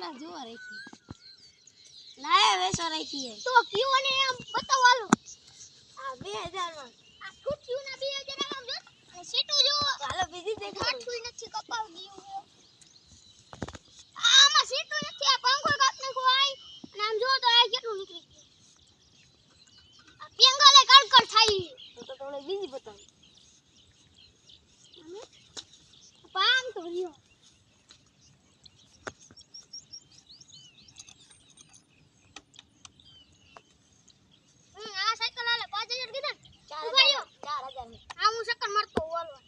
ના જોવા રાખી લાય વેસો રાખી તો કયો ને એમ બતાવવાલો આ 2000 માં આ છૂટ્યું ના 2000 આમ જો અને સીટું જો હાલો બીજી દેખાડો છૂટ્યું નથી કપાવ ગયું આમાં સીટું નથી આ પંખો કાપ નાખો આય અને આમ જો તો આ કેટલું નીકળી ગયું આ પેંગલે કડકડ થાય તો તમને બીજી બતાવું પામ તો રહ્યો આ સાયકલ આલે 5000 કીધા 4000 ની આ હું સકન મારતો ઓલવા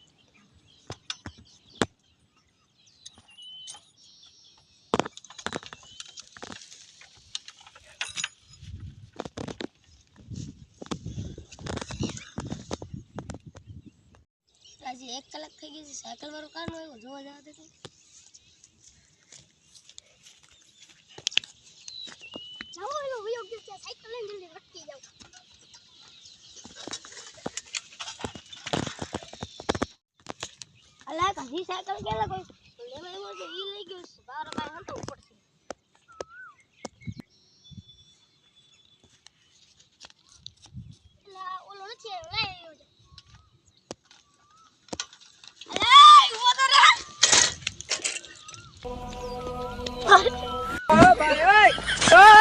આજે 1 કલાક થઈ ગઈ છે સાયકલ વાળો કાનો આવ્યો જોવા જવા દે જાઓ એલો વયો ગયો છે સાયકલ લઈને જલ્દી વટકી જાવ અલા કદી સાયકલ કેલા કોઈ લેવા આવ્યો છે ઈ લઈ ગયો છે બાર બાર હંતો પડશે એલા ઓલો નથી આવ્યો લઈ આવ્યો અલા ઉભો તો રે ભાઈ ઓય